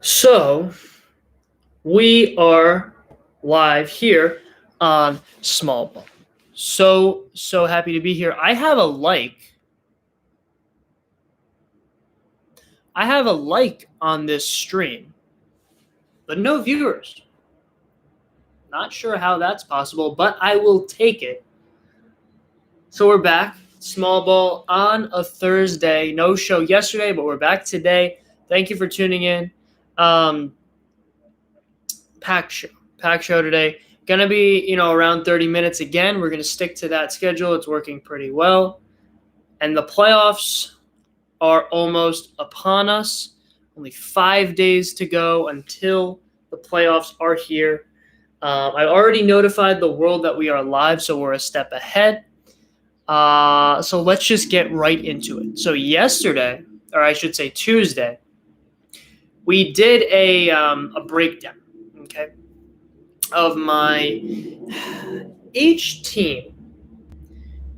So we are live here on Small Ball. So happy to be here. I have a like on this stream, but no viewers. Not sure how that's possible, but I will take it. So we're back. Small Ball on a Thursday. No show yesterday, but we're back today. Thank you for tuning in. Packed show today. Gonna be, around 30 minutes again. We're gonna stick to that schedule. It's working pretty well. And the playoffs are almost upon us. Only 5 days to go until the playoffs are here. I already notified the world that we are live, so we're a step ahead. So let's just get right into it. So yesterday, or I should say Tuesday, we did a breakdown, okay, of each team,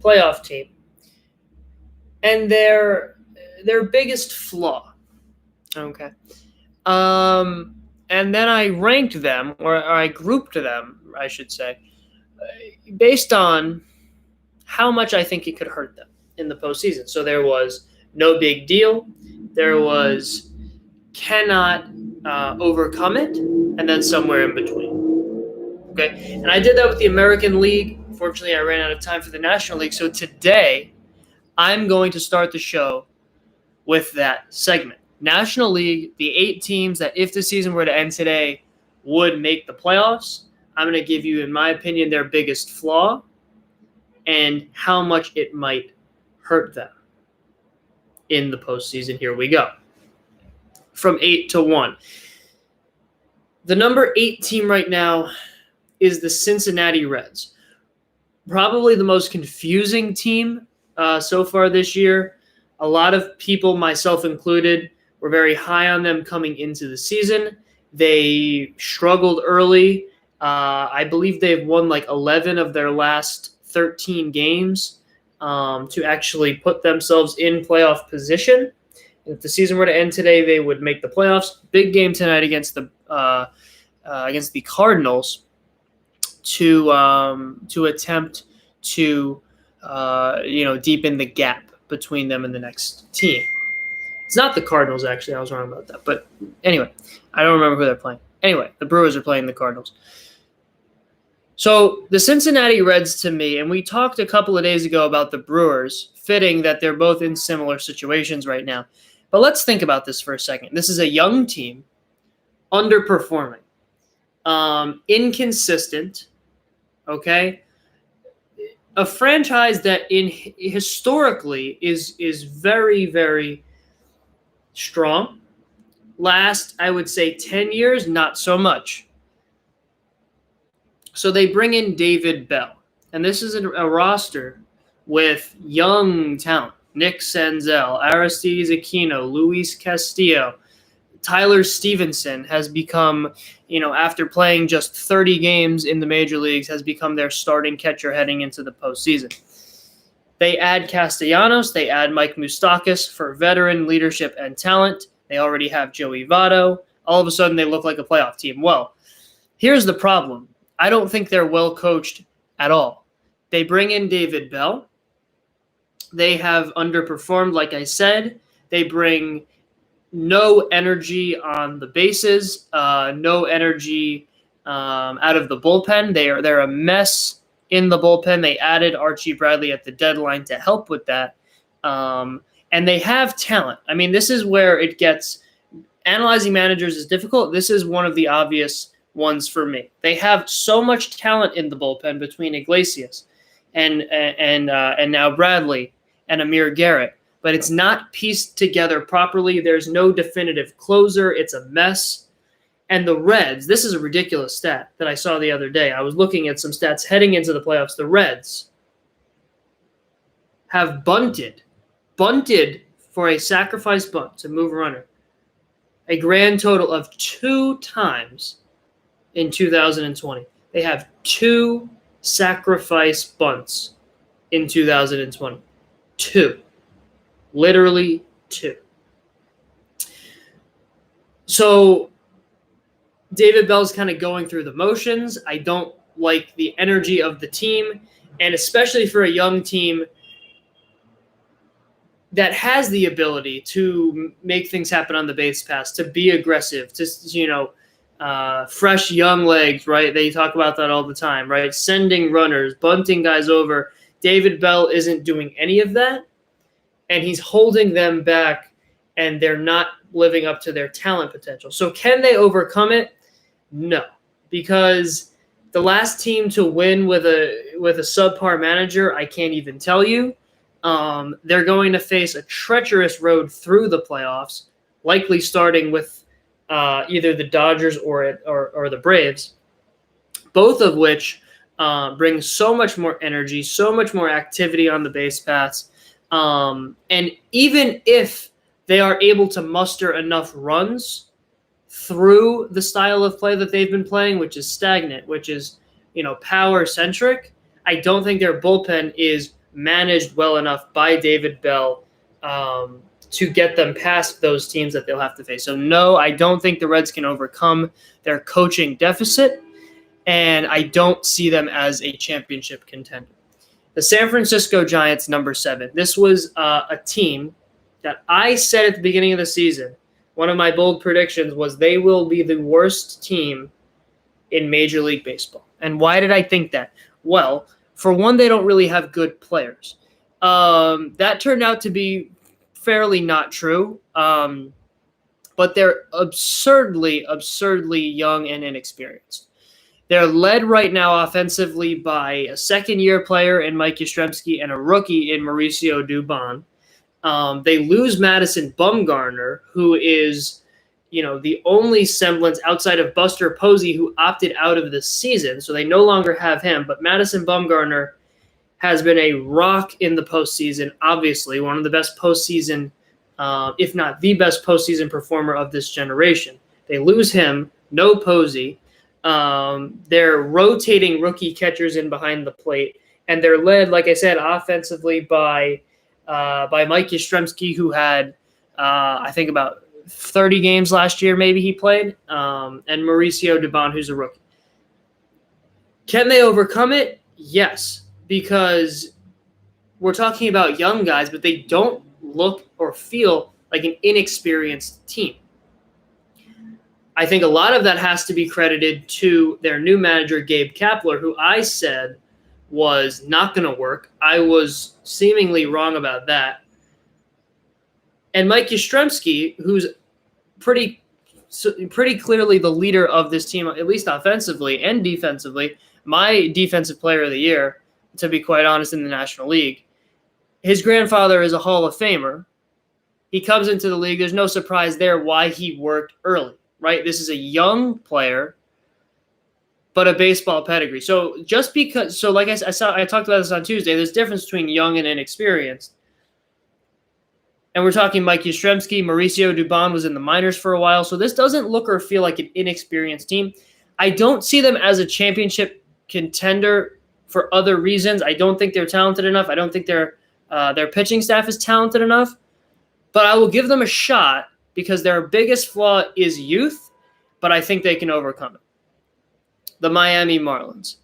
playoff team, and their biggest flaw. Okay. And then I ranked them, or I grouped them, I should say, based on how much I think it could hurt them in the postseason. So there was no big deal. There was cannot overcome it, and then somewhere in between. Okay, and I did that with the American League. Fortunately, I ran out of time for the National League. So today, I'm going to start the show with that segment. National League, the 8 teams that if the season were to end today would make the playoffs. I'm going to give you, in my opinion, their biggest flaw and how much it might hurt them in the postseason. Here we go. From 8 to 1. The number 8 team right now is the Cincinnati Reds. Probably the most confusing team so far this year. A lot of people, myself included, were very high on them coming into the season. They struggled early. I believe they've won like 11 of their last 13 games to actually put themselves in playoff position. If the season were to end today, they would make the playoffs. Big game tonight against the Cardinals to attempt to deepen the gap between them and the next team. It's not the Cardinals, actually. I was wrong about that. But anyway, I don't remember who they're playing. Anyway, the Brewers are playing the Cardinals. So the Cincinnati Reds, to me, and we talked a couple of days ago about the Brewers, fitting that they're both in similar situations right now. But let's think about this for a second. This is a young team, underperforming, inconsistent, okay? A franchise that historically is very, very strong. Last, I would say 10 years, not so much. So they bring in David Bell. And this is a roster with young talent. Nick Senzel, Aristides Aquino, Luis Castillo. Tyler Stevenson has become, after playing just 30 games in the major leagues, has become their starting catcher heading into the postseason. They add Castellanos. They add Mike Moustakas for veteran leadership and talent. They already have Joey Votto. All of a sudden, they look like a playoff team. Well, here's the problem. I don't think they're well coached at all. They bring in David Bell. They have underperformed, like I said. They bring no energy on the bases, no energy out of the bullpen. They're a mess in the bullpen. They added Archie Bradley at the deadline to help with that. And they have talent. I mean, this is where it gets – analyzing managers is difficult. This is one of the obvious ones for me. They have so much talent in the bullpen between Iglesias and now Bradley and Amir Garrett, but it's not pieced together properly. There's no definitive closer. It's a mess. And the Reds, this is a ridiculous stat that I saw the other day. I was looking at some stats heading into the playoffs. The Reds have bunted for a sacrifice bunt to move a runner a grand total of 2 times in 2020. They have 2 sacrifice bunts in 2020. 2. Literally 2. So David Bell's kind of going through the motions. I don't like the energy of the team, and especially for a young team that has the ability to make things happen on the base pass, to be aggressive, to, fresh young legs, right? They talk about that all the time, right? Sending runners, bunting guys over. David Bell isn't doing any of that, and he's holding them back, and they're not living up to their talent potential. So can they overcome it? No, because the last team to win with a subpar manager, I can't even tell you. They're going to face a treacherous road through the playoffs, likely starting with either the Dodgers or the Braves, both of which bring so much more energy, so much more activity on the base paths. And even if they are able to muster enough runs through the style of play that they've been playing, which is stagnant, which is, power centric, I don't think their bullpen is managed well enough by David Bell to get them past those teams that they'll have to face. So no, I don't think the Reds can overcome their coaching deficit, and I don't see them as a championship contender. The San Francisco Giants, number 7. This was a team that I said at the beginning of the season, one of my bold predictions was they will be the worst team in Major League Baseball. And why did I think that? Well, for one, they don't really have good players. That turned out to be fairly not true. But they're absurdly young and inexperienced. They're led right now offensively by a second-year player in Mike Yastrzemski and a rookie in Mauricio Dubon. They lose Madison Bumgarner, who is, the only semblance outside of Buster Posey who opted out of the season. So they no longer have him. But Madison Bumgarner has been a rock in the postseason, obviously, one of the best postseason, if not the best postseason performer of this generation. They lose him, no Posey. They're rotating rookie catchers in behind the plate, and they're led, like I said, offensively by Mike Yastrzemski, who had, I think, about 30 games last year, maybe he played, and Mauricio Dubon, who's a rookie. Can they overcome it? Yes, because we're talking about young guys, but they don't look or feel like an inexperienced team. I think a lot of that has to be credited to their new manager, Gabe Kapler, who I said was not going to work. I was seemingly wrong about that. And Mike Yastrzemski, who's pretty clearly the leader of this team, at least offensively and defensively, my defensive player of the year, to be quite honest, in the National League. His grandfather is a Hall of Famer. He comes into the league. There's no surprise there why he worked early, right? This is a young player, but a baseball pedigree. So just because, so like I talked about this on Tuesday, there's a difference between young and inexperienced. And we're talking Mike Yastrzemski. Mauricio Dubon was in the minors for a while. So this doesn't look or feel like an inexperienced team. I don't see them as a championship contender for other reasons. I don't think they're talented enough. I don't think their pitching staff is talented enough. But I will give them a shot because their biggest flaw is youth, but I think they can overcome it. The Miami Marlins.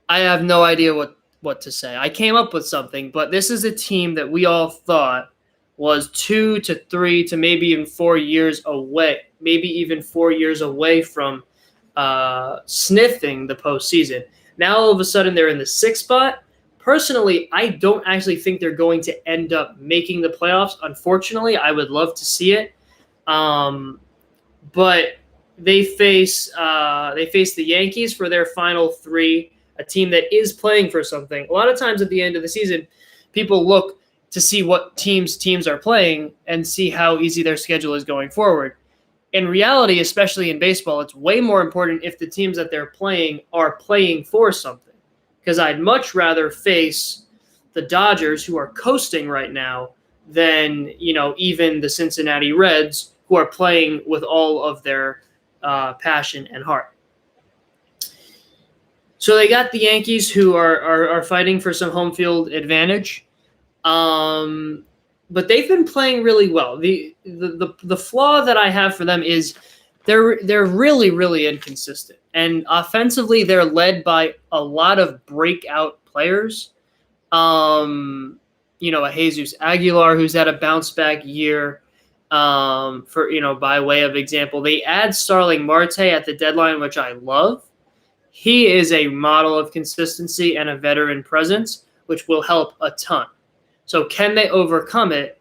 I have no idea what to say. I came up with something, but this is a team that we all thought was 2 to 3 to maybe even 4 years away, from sniffing the postseason. Now all of a sudden they're in the 6th spot. Personally, I don't actually think they're going to end up making the playoffs. Unfortunately, I would love to see it. But they face the Yankees for their final 3, a team that is playing for something. A lot of times at the end of the season, people look to see what teams are playing and see how easy their schedule is going forward. In reality, especially in baseball, it's way more important if the teams that they're playing are playing for something. Because I'd much rather face the Dodgers, who are coasting right now, than even the Cincinnati Reds, who are playing with all of their passion and heart. So they got the Yankees, who are fighting for some home field advantage. but they've been playing really well. The flaw that I have for them is they're really, really inconsistent. And offensively, they're led by a lot of breakout players. A Jesus Aguilar who's had a bounce back year. By way of example, they add Starling Marte at the deadline, which I love. He is a model of consistency and a veteran presence, which will help a ton. So can they overcome it?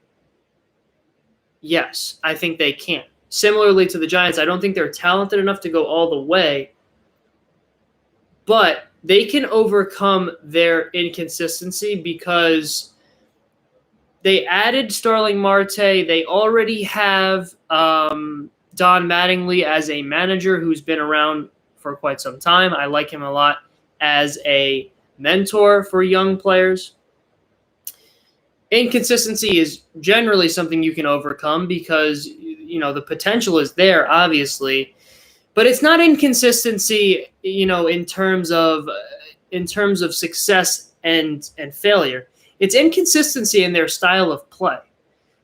Yes, I think they can. Similarly to the Giants, I don't think they're talented enough to go all the way, but they can overcome their inconsistency because they added Starling Marte. They already have Don Mattingly as a manager who's been around for quite some time. I like him a lot as a mentor for young players. Inconsistency is generally something you can overcome because, the potential is there, obviously, but it's not inconsistency, in terms of success and failure. It's inconsistency in their style of play.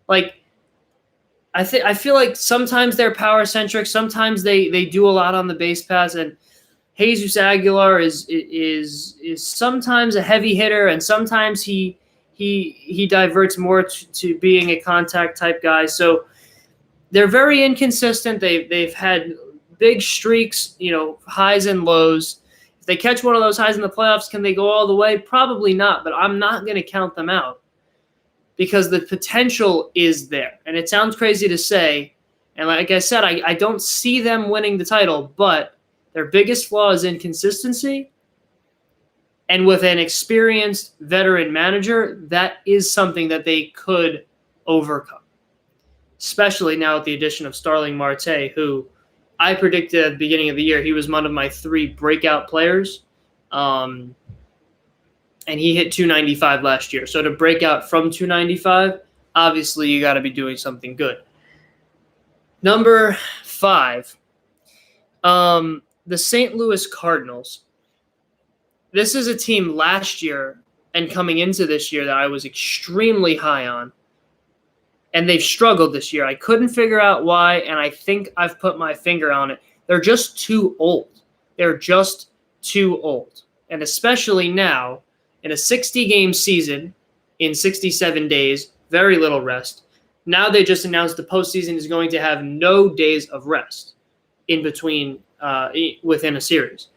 Like, I feel like sometimes they're power centric, sometimes they do a lot on the base pass, and Jesus Aguilar is sometimes a heavy hitter, and sometimes he diverts more to being a contact type guy. So they're very inconsistent. They've had big streaks, highs and lows. If they catch one of those highs in the playoffs, can they go all the way? Probably not, but I'm not going to count them out because the potential is there. And it sounds crazy to say, and like I said, I don't see them winning the title, but their biggest flaw is inconsistency. And with an experienced veteran manager, that is something that they could overcome, especially now with the addition of Starling Marte, who I predicted at the beginning of the year he was one of my 3 breakout players. And he hit 295 last year. So to break out from 295, obviously you got to be doing something good. Number 5, the St. Louis Cardinals. This is a team last year and coming into this year that I was extremely high on. And they've struggled this year. I couldn't figure out why, and I think I've put my finger on it. They're just too old. They're just too old. And especially now, in a 60-game season, in 67 days, very little rest. Now they just announced the postseason is going to have no days of rest in between, within a series.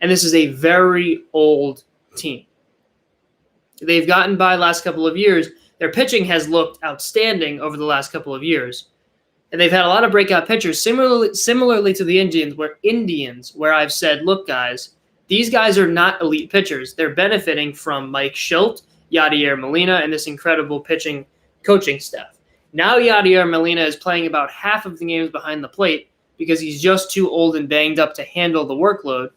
And this is a very old team. They've gotten by last couple of years. Their pitching has looked outstanding over the last couple of years. And they've had a lot of breakout pitchers, similarly to the Indians, where I've said, look, guys, these guys are not elite pitchers. They're benefiting from Mike Shildt, Yadier Molina, and this incredible pitching coaching staff. Now Yadier Molina is playing about half of the games behind the plate because he's just too old and banged up to handle the workload.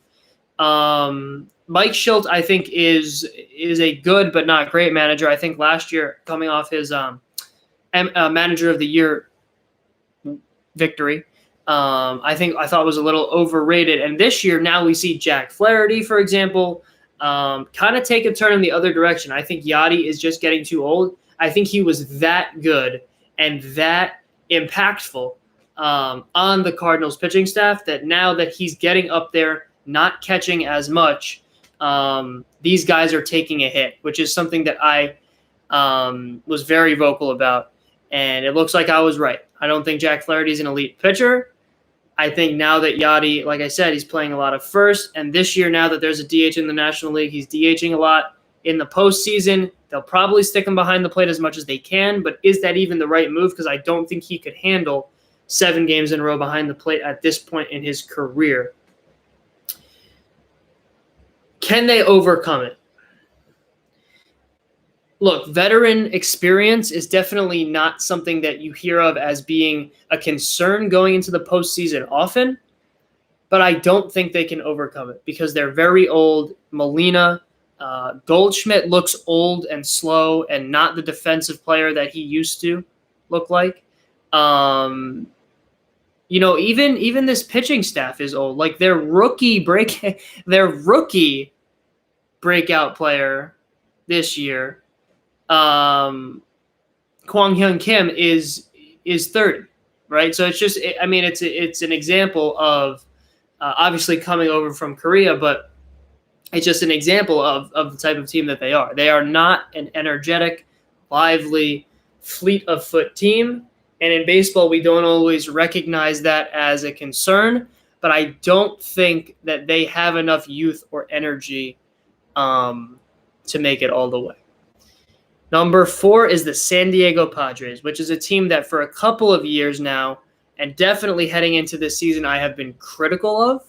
Mike Shildt, I think, is a good but not great manager. I think last year, coming off his Manager of the Year victory, I thought was a little overrated. And this year, now we see Jack Flaherty, for example, kind of take a turn in the other direction. I think Yadi is just getting too old. I think he was that good and that impactful on the Cardinals pitching staff that now that he's getting up there, not catching as much, these guys are taking a hit, which is something that I was very vocal about. And it looks like I was right. I don't think Jack Flaherty is an elite pitcher. I think now that Yadi, like I said, he's playing a lot of first. And this year, now that there's a DH in the National League, he's DHing a lot. In the postseason, they'll probably stick him behind the plate as much as they can. But is that even the right move? Because I don't think he could handle 7 games in a row behind the plate at this point in his career. Can they overcome it? Look, veteran experience is definitely not something that you hear of as being a concern going into the postseason often, but I don't think they can overcome it because they're very old. Molina, Goldschmidt looks old and slow and not the defensive player that he used to look like. Even this pitching staff is old. Like their rookie breakout player this year, Carlos Kwang Hyun Kim is 30, right? So it's just, I mean, it's an example of obviously coming over from Korea, but it's just an example of the type of team that they are. They are not an energetic, lively, fleet of foot team. And in baseball, we don't always recognize that as a concern, but I don't think that they have enough youth or energy to make it all the way. Number 4 is the San Diego Padres, which is a team that for a couple of years now, and definitely heading into this season, I have been critical of.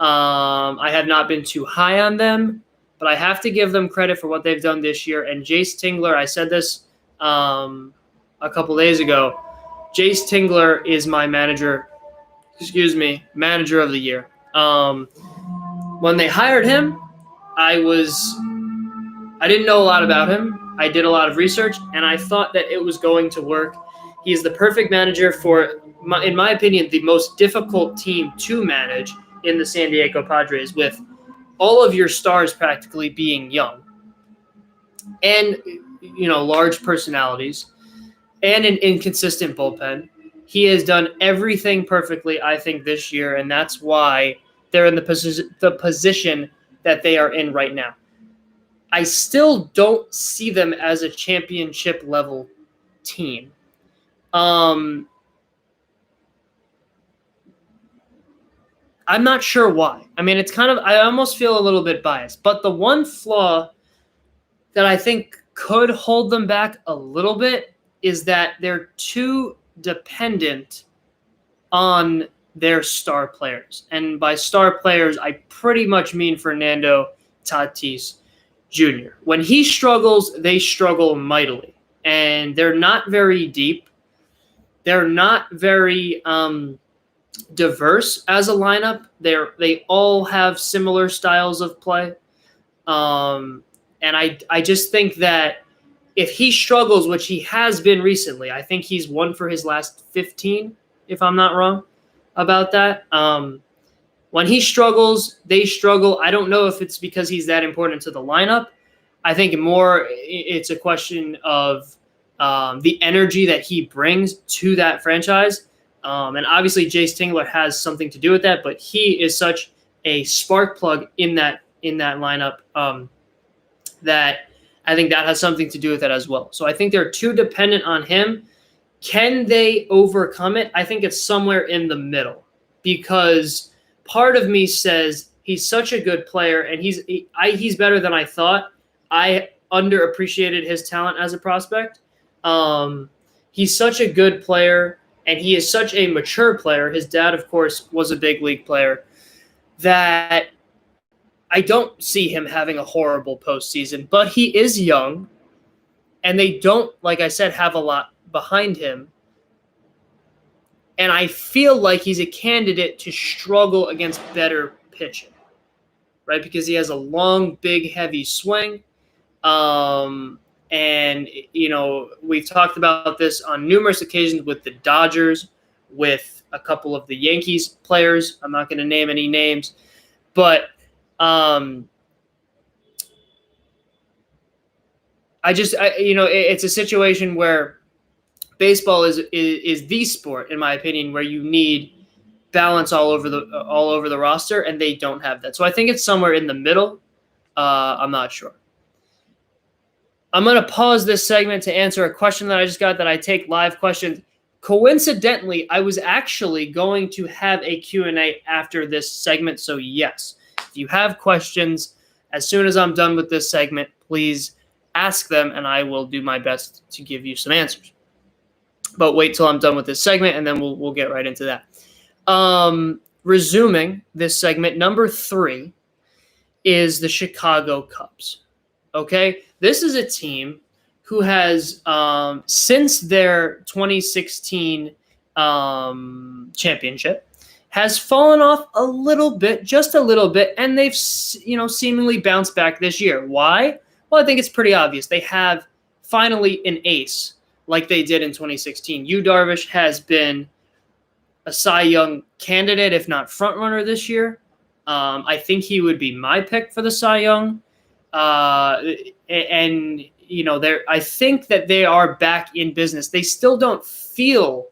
I have not been too high on them, but I have to give them credit for what they've done this year. And Jace Tingler, I said this a couple days ago, Jace Tingler is my manager of the year. When they hired him, I didn't know a lot about him. I did a lot of research, and I thought that it was going to work. He is the perfect manager for, in my opinion, the most difficult team to manage in the San Diego Padres, with all of your stars practically being young and, large personalities and an inconsistent bullpen. He has done everything perfectly, I think, this year, and that's why they're in the position that they are in right now. I still don't see them as a championship level team. I'm not sure why. I mean, it's kind of, I almost feel a little bit biased, but the one flaw that I think could hold them back a little bit is that they're too dependent on their star players. And by star players, I pretty much mean Fernando Tatis Jr. When he struggles, they struggle mightily. And they're not very deep. They're not very diverse as a lineup. They all have similar styles of play. And I just think that if he struggles, which he has been recently, I think he's won for his last 15, if I'm not wrong about that. When he struggles, they struggle. I don't know if it's because he's that important to the lineup. I think more it's a question of the energy that he brings to that franchise. And obviously Jace Tingler has something to do with that, but he is such a spark plug in that lineup that I think that has something to do with it as well. So I think they're too dependent on him. Can they overcome it? I think it's somewhere in the middle, because part of me says he's such a good player, and he's better than I thought. I underappreciated his talent as a prospect. He's such a good player, and he is such a mature player. His dad, of course, was a big league player, that I don't see him having a horrible postseason, but he is young, and they don't, like I said, have a lot behind him. And I feel like he's a candidate to struggle against better pitching, right? Because he has a long, big, heavy swing. And, we've talked about this on numerous occasions with the Dodgers, with a couple of the Yankees players. I'm not going to name any names, but it's a situation where baseball is the sport, in my opinion, where you need balance all over the roster, and they don't have that. So I think it's somewhere in the middle. I'm not sure. I'm going to pause this segment to answer a question that I just got, that I take live questions. Coincidentally, I was actually going to have a Q&A after this segment. So yes, if you have questions, as soon as I'm done with this segment, please ask them, and I will do my best to give you some answers. But wait till I'm done with this segment, and then we'll get right into that. Resuming this segment, number 3 is the Chicago Cubs. Okay, this is a team who has, since their 2016 championship, has fallen off a little bit, just a little bit, and they've seemingly bounced back this year. Why? Well, I think it's pretty obvious. They have finally an ace, like they did in 2016. Yu Darvish has been a Cy Young candidate, if not frontrunner this year. I think he would be my pick for the Cy Young. And I think that they are back in business. They still don't feel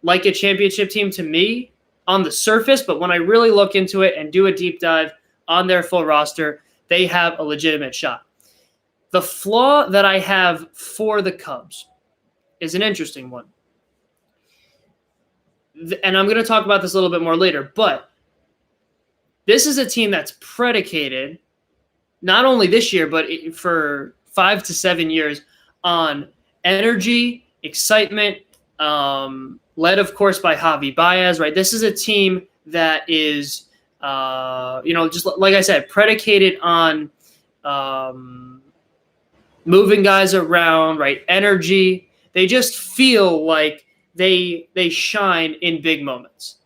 like a championship team to me on the surface, but when I really look into it and do a deep dive on their full roster, they have a legitimate shot. The flaw that I have for the Cubs is an interesting one. And I'm going to talk about this a little bit more later, but this is a team that's predicated, not only this year, but for 5 to 7 years, on energy, excitement, led, of course, by Javi Baez, right? This is a team that is, just like I said, predicated on moving guys around, right? Energy. They just feel like they shine in big moments.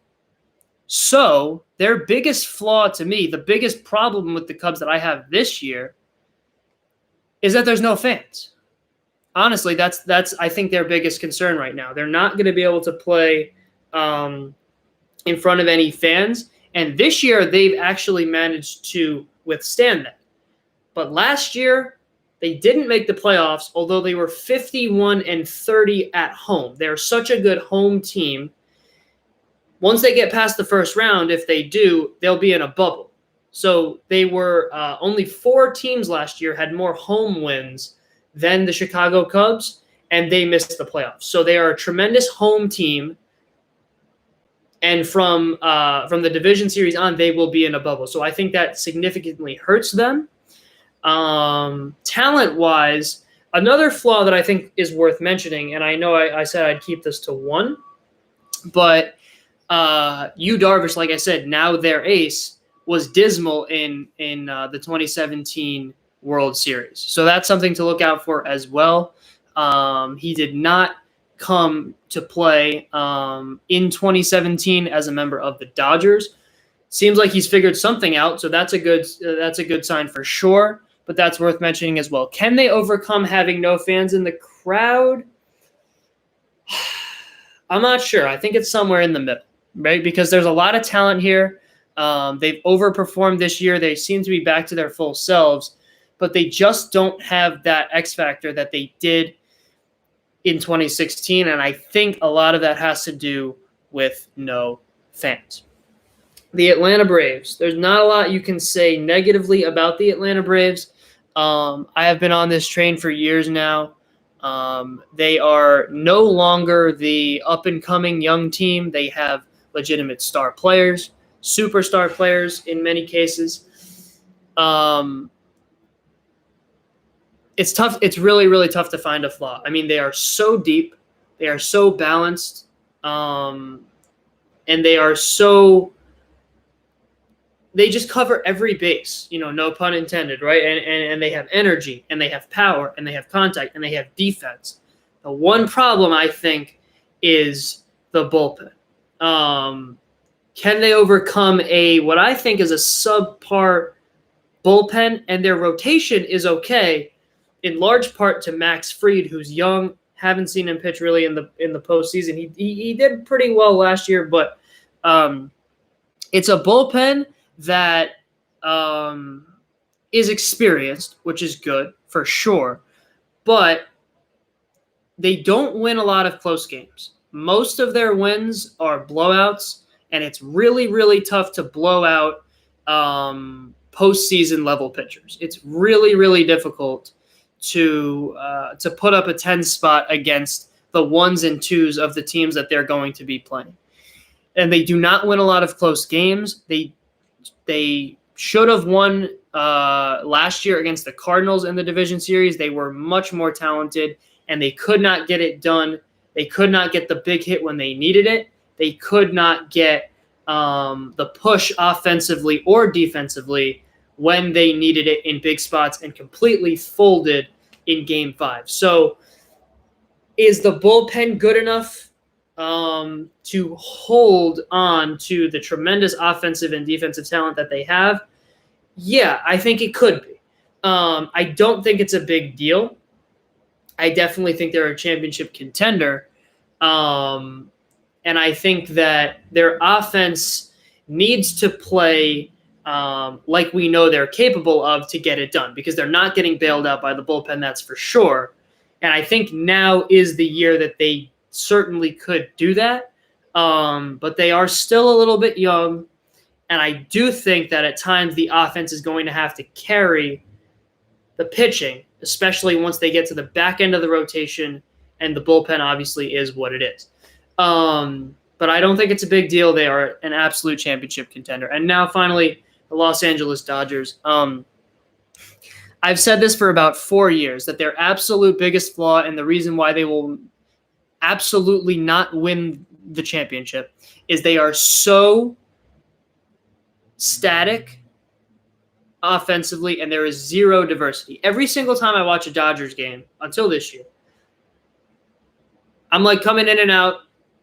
So their biggest flaw to me, the biggest problem with the Cubs that I have this year, is that there's no fans. Honestly, that's I think their biggest concern right now. They're not going to be able to play in front of any fans. And this year, they've actually managed to withstand that. But last year, they didn't make the playoffs, although they were 51-30 at home. They're such a good home team. Once they get past the first round, if they do, they'll be in a bubble. So they were only 4 teams last year had more home wins than the Chicago Cubs, and they missed the playoffs. So they are a tremendous home team, and from the division series on, they will be in a bubble. So I think that significantly hurts them. Talent-wise, another flaw that I think is worth mentioning, and I know I said I'd keep this to 1, but Yu Darvish, like I said, now their ace, was dismal in the 2017 World Series. So that's something to look out for as well. He did not come to play in 2017 as a member of the Dodgers. Seems like he's figured something out, so that's a good sign for sure. But that's worth mentioning as well. Can they overcome having no fans in the crowd? I'm not sure. I think it's somewhere in the middle, right? Because there's a lot of talent here. They've overperformed this year. They seem to be back to their full selves, but they just don't have that X factor that they did in 2016. And I think a lot of that has to do with no fans. The Atlanta Braves. There's not a lot you can say negatively about the Atlanta Braves. I have been on this train for years now. They are no longer the up-and-coming young team. They have legitimate star players, superstar players in many cases. It's tough. It's really, really tough to find a flaw. I mean, they are so deep. They are so balanced. And they are so – they just cover every base, no pun intended, right? And they have energy, and they have power, and they have contact, and they have defense. The one problem, I think, is the bullpen. Can they overcome what I think is a subpar bullpen? And their rotation is okay, in large part to Max Fried, who's young. Haven't seen him pitch really in the postseason. He did pretty well last year, but it's a bullpen that is experienced, which is good for sure, but they don't win a lot of close games. Most of their wins are blowouts, and it's really, really tough to blow out postseason level pitchers. It's really, really difficult to put up a 10 spot against the 1s and 2s of the teams that they're going to be playing. And they do not win a lot of close games. They should have won last year against the Cardinals in the division series. They were much more talented, and they could not get it done. They could not get the big hit when they needed it. They could not get the push offensively or defensively when they needed it in big spots, and completely folded in Game 5. So is the bullpen good enough to hold on to the tremendous offensive and defensive talent that they have? Yeah, I think it could be. I don't think it's a big deal. I definitely think they're a championship contender. And I think that their offense needs to play like we know they're capable of to get it done, because they're not getting bailed out by the bullpen, that's for sure. And I think now is the year that they certainly could do that. But they are still a little bit young. And I do think that at times the offense is going to have to carry the pitching, especially once they get to the back end of the rotation, and the bullpen obviously is what it is. But I don't think it's a big deal. They are an absolute championship contender. And now finally, the Los Angeles Dodgers. I've said this for about 4 years, that their absolute biggest flaw and the reason why they will absolutely not win the championship is they are so static offensively, and there is zero diversity. Every single time I watch a Dodgers game until this year, I'm like coming in and out,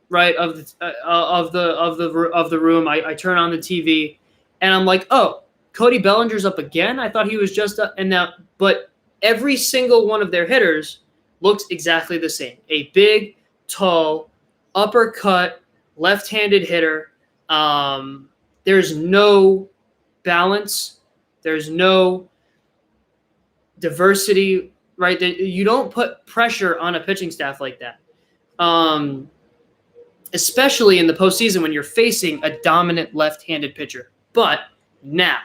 right, of the room. I turn on the TV, and I'm like, oh, Cody Bellinger's up again. I thought he was just up, and now, but every single one of their hitters looks exactly the same. A big, tall, uppercut, left-handed hitter. There's no balance. There's no diversity, right? You don't put pressure on a pitching staff like that, especially in the postseason when you're facing a dominant left-handed pitcher. But now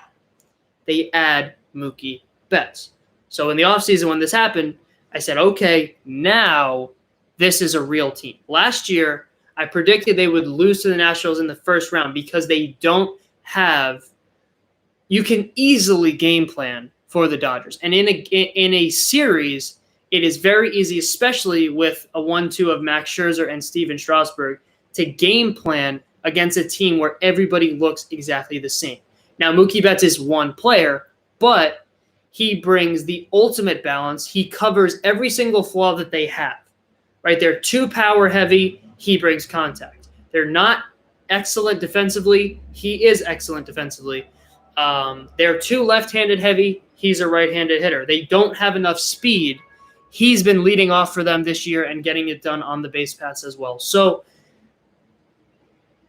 they add Mookie Betts. So in the offseason when this happened, I said, okay, now this is a real team. Last year, I predicted they would lose to the Nationals in the first round because they don't have – you can easily game plan for the Dodgers. And in a series, it is very easy, especially with a 1-2 of Max Scherzer and Steven Strasburg, to game plan against a team where everybody looks exactly the same. Now, Mookie Betts is one player, but he brings the ultimate balance. He covers every single flaw that they have, right? They're too power heavy. He brings contact. They're not excellent defensively. He is excellent defensively. They're too left-handed heavy. He's a right-handed hitter. They don't have enough speed. He's been leading off for them this year and getting it done on the base paths as well. So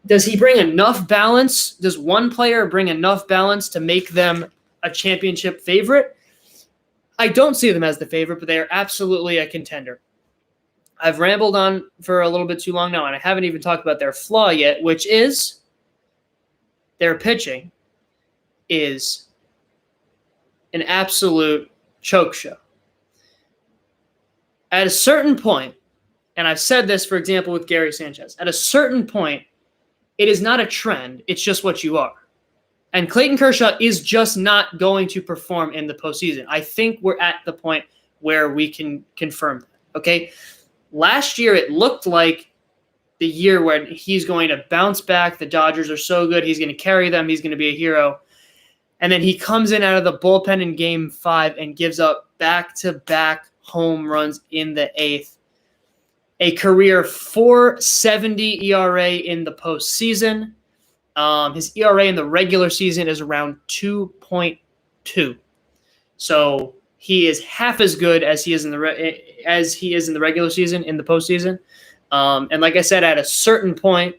does he bring enough balance? Does one player bring enough balance to make them a championship favorite? I don't see them as the favorite, but they are absolutely a contender. I've rambled on for a little bit too long now, and I haven't even talked about their flaw yet, which is their pitching is an absolute choke show. At a certain point, and I've said this, for example, with Gary Sanchez, at a certain point, it is not a trend. It's just what you are. And Clayton Kershaw is just not going to perform in the postseason. I think we're at the point where we can confirm that, okay? Last year, it looked like the year where he's going to bounce back. The Dodgers are so good. He's going to carry them. He's going to be a hero. And then he comes in out of the bullpen in Game 5 and gives up back-to-back home runs in the 8th. A career .470 ERA in the postseason. His ERA in the regular season is around 2.2. So he is half as good as he is in the regular season in the postseason. And like I said, at a certain point,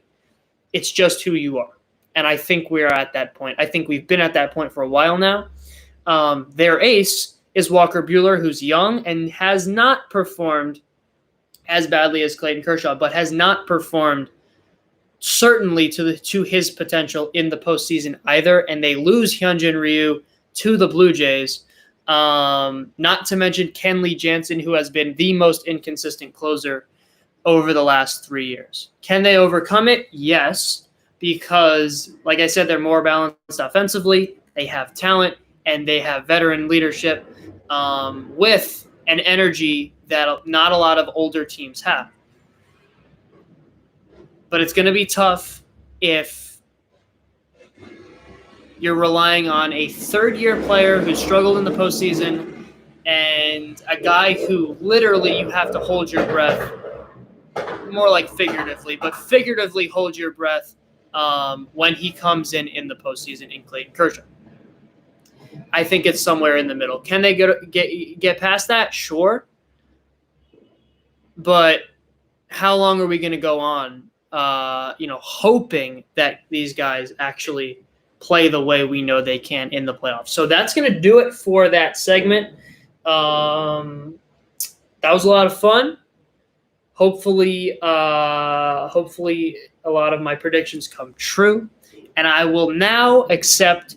it's just who you are. And I think we're at that point. I think we've been at that point for a while now. Their ace is Walker Buehler, who's young and has not performed as badly as Clayton Kershaw, but has not performed certainly to his potential in the postseason either. And they lose Hyunjin Ryu to the Blue Jays. Not to mention Kenley Jansen, who has been the most inconsistent closer over the last 3 years. Can they overcome it? Yes, because, like I said, they're more balanced offensively. They have talent, and they have veteran leadership with an energy that not a lot of older teams have. But it's going to be tough if you're relying on a third-year player who struggled in the postseason and a guy who literally you have to hold your breath, more like figuratively, but figuratively hold your breath when he comes in the postseason in Clayton Kershaw. I think it's somewhere in the middle. Can they get past that? Sure. But how long are we going to go on, hoping that these guys actually play the way we know they can in the playoffs. So that's going to do it for that segment. That was a lot of fun. Hopefully a lot of my predictions come true. And I will now accept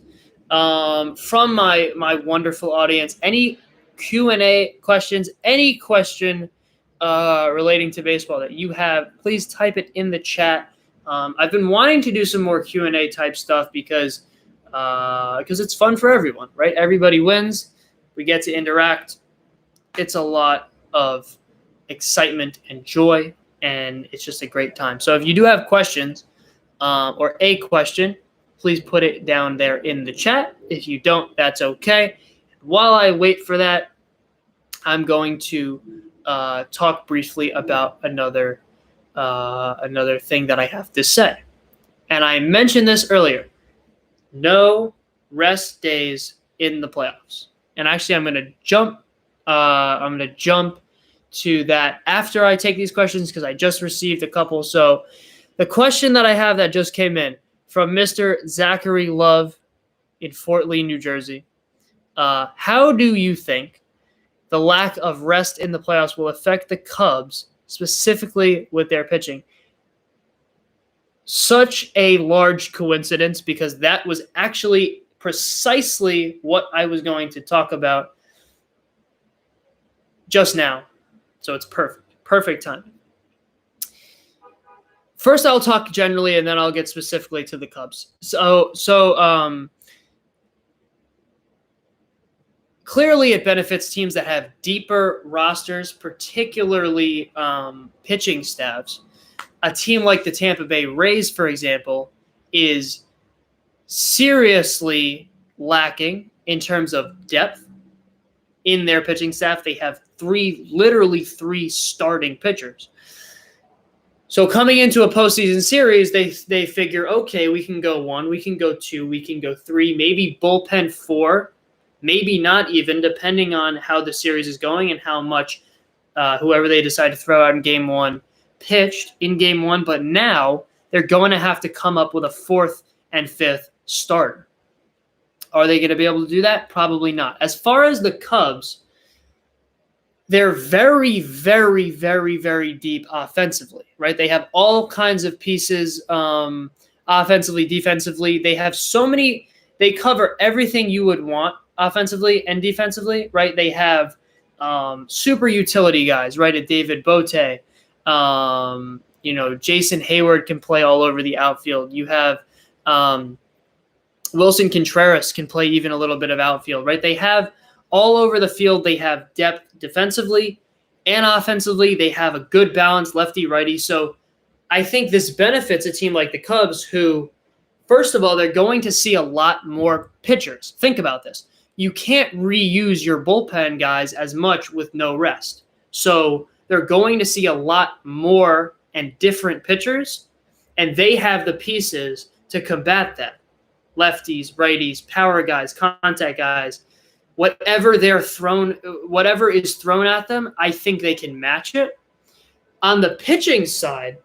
from my wonderful audience any Q&A questions, any question relating to baseball that you have. Please type it in the chat. I've been wanting to do some more Q&A type stuff because it's fun for everyone, right? Everybody wins. We get to interact. It's a lot of excitement and joy, and it's just a great time. So if you do have questions or a question, please put it down there in the chat. If you don't, that's okay. While I wait for that, I'm going to talk briefly about another thing that I have to say. And I mentioned this earlier. No rest days in the playoffs. And actually, I'm going to jump to that after I take these questions because I just received a couple. So the question that I have that just came in from Mr. Zachary Love in Fort Lee, New Jersey. How do you think the lack of rest in the playoffs will affect the Cubs, specifically with their pitching? Such a large coincidence, because that was actually precisely what I was going to talk about just now. So it's perfect timing. First, I'll talk generally, and then I'll get specifically to the Cubs. So clearly it benefits teams that have deeper rosters, particularly pitching staffs. A team like the Tampa Bay Rays, for example, is seriously lacking in terms of depth in their pitching staff. They have literally three starting pitchers. So coming into a postseason series, they figure, okay, we can go 1, we can go 2, we can go 3, maybe bullpen 4, maybe not even, depending on how the series is going and how much whoever they decide to throw out in Game 1 pitched in Game 1. But now they're going to have to come up with a 4th and 5th starter. Are they going to be able to do that? Probably not. As far as the Cubs, they're very, very, very, very deep offensively, right? They have all kinds of pieces offensively, defensively. They have so many – they cover everything you would want offensively and defensively, right? They have super utility guys, right? A David Bote. Jason Hayward can play all over the outfield. You have Wilson Contreras can play even a little bit of outfield, right? They have all over the field. They have depth defensively and offensively. They have a good balance, lefty, righty. So I think this benefits a team like the Cubs who, first of all, they're going to see a lot more pitchers. Think about this. You can't reuse your bullpen guys as much with no rest. So they're going to see a lot more and different pitchers, and they have the pieces to combat that. Lefties, righties, power guys, contact guys, whatever is thrown at them, I think they can match it. On the pitching side,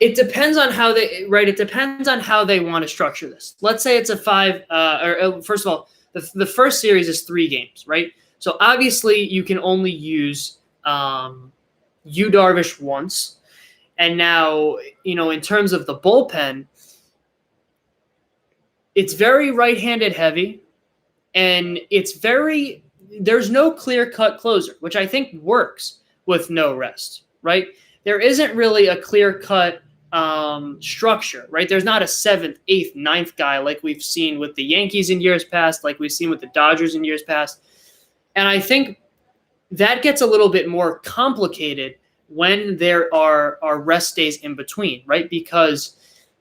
it depends on how they want to structure this. Let's say it's a 5 first of all, the first series is 3 games, right? So obviously you can only use Yu Darvish once. And now, in terms of the bullpen, it's very right-handed heavy, and there's no clear-cut closer, which I think works with no rest, right? There isn't really a clear-cut structure, right? There's not a 7th, 8th, 9th guy like we've seen with the Yankees in years past, like we've seen with the Dodgers in years past. And I think that gets a little bit more complicated when there are rest days in between, right? Because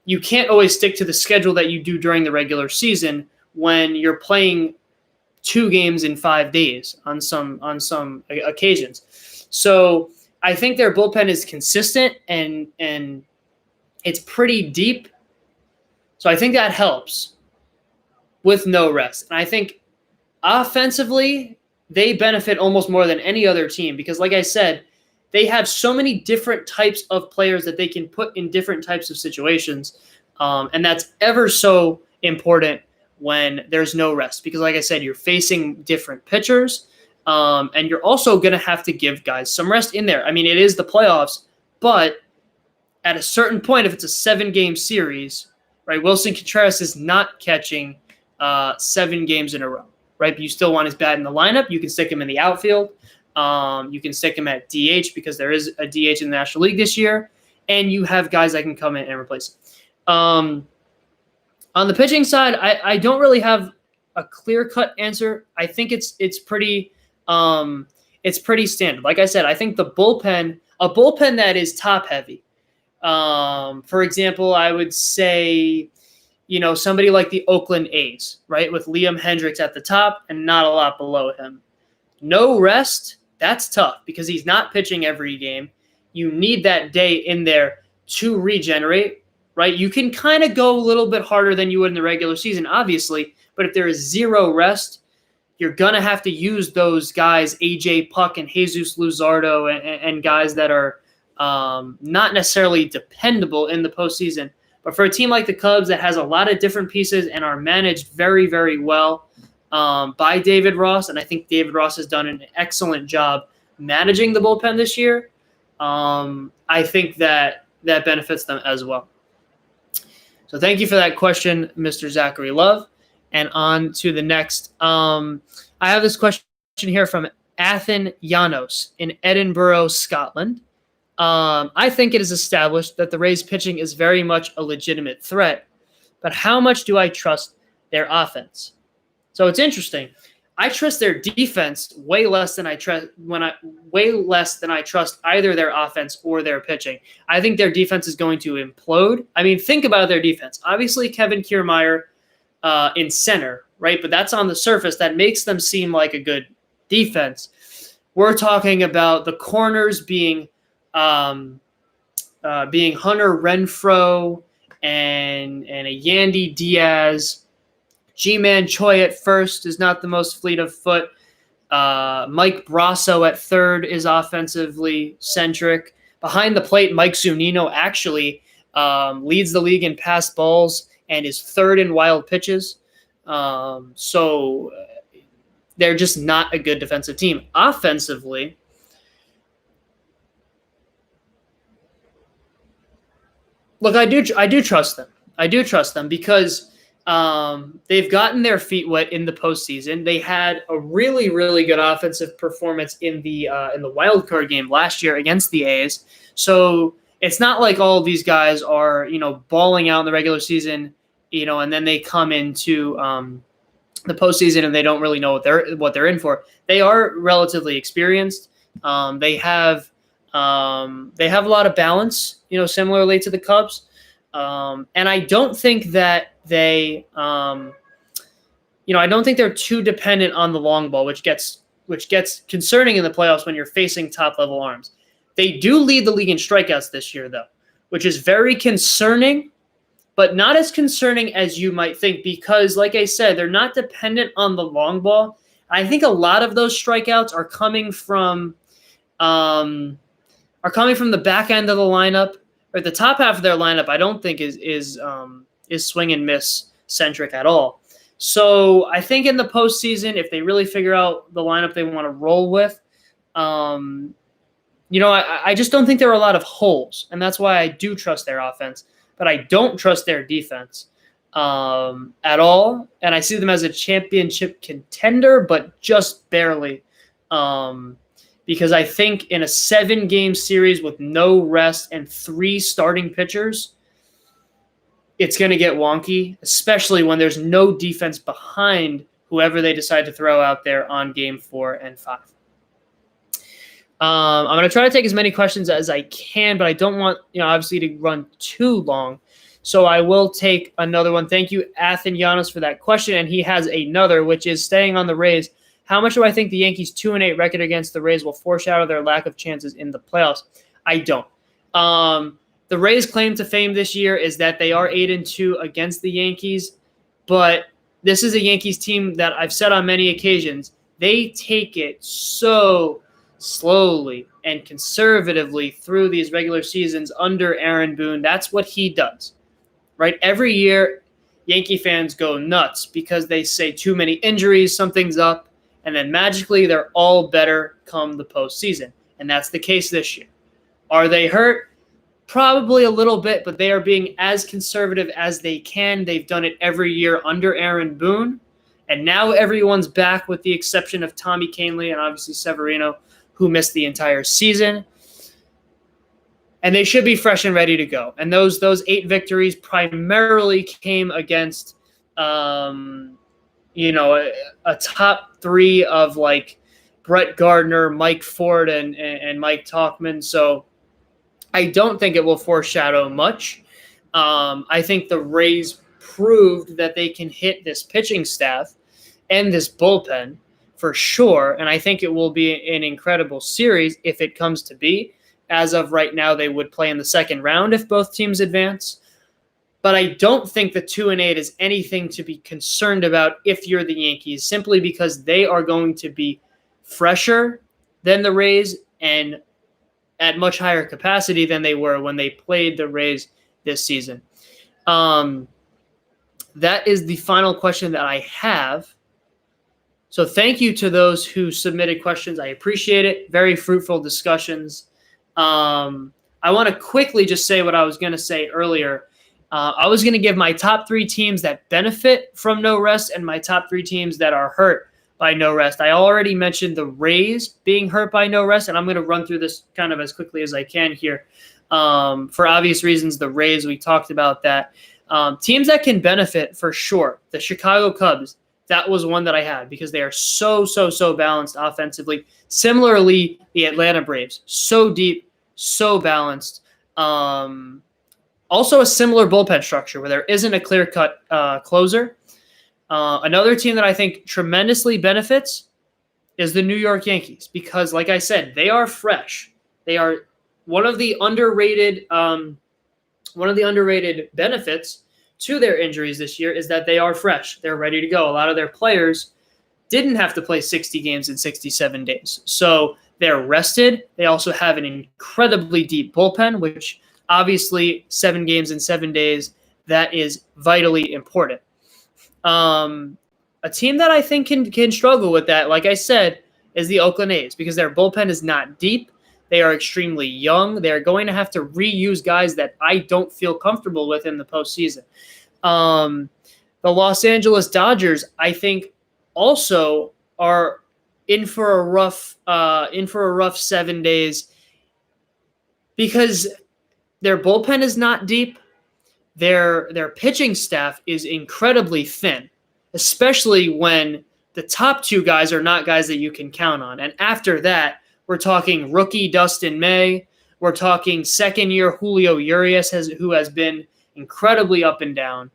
you can't always stick to the schedule that you do during the regular season when you're playing 2 games in 5 days on some occasions. So I think their bullpen is consistent and it's pretty deep. So I think that helps with no rest. And I think offensively, they benefit almost more than any other team because, like I said, they have so many different types of players that they can put in different types of situations. And that's ever so important when there's no rest. Because like I said, you're facing different pitchers, and you're also going to have to give guys some rest in there. I mean, it is the playoffs, but at a certain point, if it's a 7-game series, right, Wilson Contreras is not catching 7 games in a row, right? But you still want his bat in the lineup. You can stick him in the outfield. You can stick him at DH because there is a DH in the National League this year, and you have guys that can come in and replace him. On the pitching side, I don't really have a clear-cut answer. I think it's pretty standard. Like I said, I think a bullpen that is top-heavy. For example, I would say, somebody like the Oakland A's, right, with Liam Hendriks at the top and not a lot below him. No rest, that's tough because he's not pitching every game. You need that day in there to regenerate, right? You can kind of go a little bit harder than you would in the regular season, obviously, but if there is zero rest, you're going to have to use those guys, A.J. Puck and Jesus Luzardo and guys that are not necessarily dependable in the postseason. But for a team like the Cubs that has a lot of different pieces and are managed very, very well by David Ross, and I think David Ross has done an excellent job managing the bullpen this year, I think that benefits them as well. So thank you for that question, Mr. Zachary Love. And on to the next. I have this question here from Athen Janos in Edinburgh, Scotland. I think it is established that the Rays pitching is very much a legitimate threat, but how much do I trust their offense? So it's interesting. I trust their defense way less than I trust either their offense or their pitching. I think their defense is going to implode. I mean, think about their defense. Obviously, Kevin Kiermaier in center, right? But that's on the surface. That makes them seem like a good defense. We're talking about the corners being Hunter Renfroe and a Yandy Diaz. G-Man Choi at first is not the most fleet of foot. Mike Brasso at third is offensively centric. Behind the plate, Mike Zunino actually leads the league in passed balls and is third in wild pitches. So they're just not a good defensive team. Offensively, look, I do trust them. I do trust them because they've gotten their feet wet in the postseason. They had a really, really good offensive performance in the wild card game last year against the A's. So it's not like all of these guys are, balling out in the regular season, and then they come into the postseason and they don't really know what they're in for. They are relatively experienced. They have a lot of balance, similarly to the Cubs. And I don't think that I don't think they're too dependent on the long ball, which gets concerning in the playoffs when you're facing top level arms. They do lead the league in strikeouts this year, though, which is very concerning, but not as concerning as you might think, because like I said, they're not dependent on the long ball. I think a lot of those strikeouts are coming from the back end of the lineup. Or the top half of their lineup, I don't think is swing and miss centric at all. So I think in the postseason, if they really figure out the lineup they want to roll with, I just don't think there are a lot of holes, and that's why I do trust their offense, but I don't trust their defense at all. And I see them as a championship contender, but just barely. Because I think in a 7-game series with no rest and 3 starting pitchers, it's going to get wonky, especially when there's no defense behind whoever they decide to throw out there on game 4 and 5. I'm going to try to take as many questions as I can, but I don't want, obviously to run too long. So I will take another one. Thank you, Athen Janos, for that question. And he has another, which is staying on the Rays. How much do I think the Yankees' 2-8 record against the Rays will foreshadow their lack of chances in the playoffs? I don't. The Rays' claim to fame this year is that they are 8-2 against the Yankees, but this is a Yankees team that I've said on many occasions, they take it so slowly and conservatively through these regular seasons under Aaron Boone. That's what he does, right? Every year, Yankee fans go nuts because they say too many injuries, something's up, and then magically they're all better come the postseason. And that's the case this year. Are they hurt? Probably a little bit, but they are being as conservative as they can. They've done it every year under Aaron Boone. And now everyone's back with the exception of Tommy Kahnle and obviously Severino, who missed the entire season. And they should be fresh and ready to go. And those 8 victories primarily came against, a top 3 of like Brett Gardner, Mike Ford, and Mike Tauchman. So I don't think it will foreshadow much. I think the Rays proved that they can hit this pitching staff and this bullpen for sure. And I think it will be an incredible series if it comes to be. As of right now, they would play in the second round if both teams advance. But I don't think the 2-8 is anything to be concerned about if you're the Yankees, simply because they are going to be fresher than the Rays and at much higher capacity than they were when they played the Rays this season. That is the final question that I have. So thank you to those who submitted questions. I appreciate it. Very fruitful discussions. I want to quickly just say what I was going to say earlier. I was going to give my top 3 teams that benefit from no rest and my top 3 teams that are hurt by no rest. I already mentioned the Rays being hurt by no rest, and I'm going to run through this kind of as quickly as I can here. For obvious reasons, the Rays, we talked about that. Teams that can benefit for sure. The Chicago Cubs, that was one that I had because they are so balanced offensively. Similarly, the Atlanta Braves, so deep, so balanced. Also a similar bullpen structure where there isn't a clear-cut closer. Another team that I think tremendously benefits is the New York Yankees because, like I said, they are fresh. They are one of the underrated benefits to their injuries this year is that they are fresh. They're ready to go. A lot of their players didn't have to play 60 games in 67 days. So they're rested. They also have an incredibly deep bullpen, which obviously 7 games in 7 days, that is vitally important. A team that I think can struggle with that, like I said, is the Oakland A's because their bullpen is not deep. They are extremely young. They're going to have to reuse guys that I don't feel comfortable with in the postseason. The Los Angeles Dodgers, I think, also are in for a rough 7 days because their bullpen is not deep. Their pitching staff is incredibly thin, especially when the top 2 guys are not guys that you can count on. And after that, we're talking rookie Dustin May. We're talking second-year Julio Urias, who has been incredibly up and down.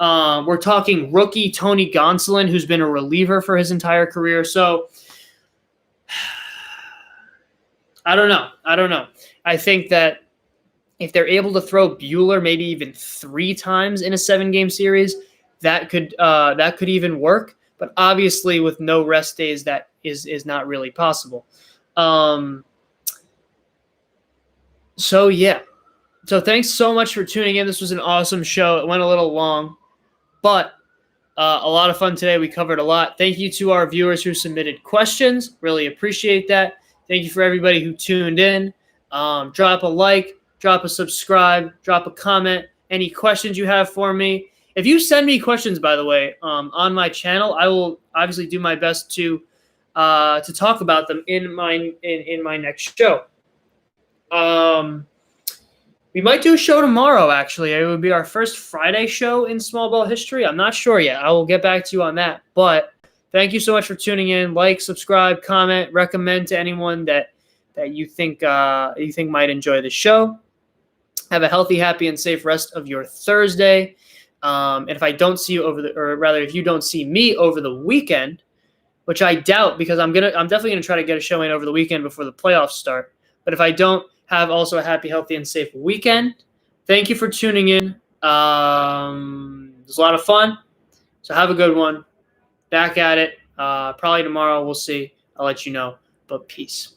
We're talking rookie Tony Gonsolin, who's been a reliever for his entire career. So I don't know. I think that if they're able to throw Buehler maybe even 3 times in a 7-game series, that could even work. But obviously, with no rest days, that is not really possible. So yeah. So thanks so much for tuning in. This was an awesome show. It went a little long, but a lot of fun today. We covered a lot. Thank you to our viewers who submitted questions. Really appreciate that. Thank you for everybody who tuned in. Drop a like, drop a subscribe, drop a comment. Any questions you have for me. If you send me questions, by the way, on my channel, I will obviously do my best to talk about them in my next show. We might do a show tomorrow, actually. It would be our first Friday show in small ball history. I'm not sure yet. I will get back to you on that. But thank you so much for tuning in. Like, subscribe, comment, recommend to anyone that you think might enjoy the show. Have a healthy, happy, and safe rest of your Thursday. And if I don't see you if you don't see me over the weekend, which I doubt because I'm definitely gonna try to get a show in over the weekend before the playoffs start. But if I don't, have also a happy, healthy, and safe weekend. Thank you for tuning in. It was a lot of fun. So have a good one. Back at it. Probably tomorrow. We'll see. I'll let you know. But peace.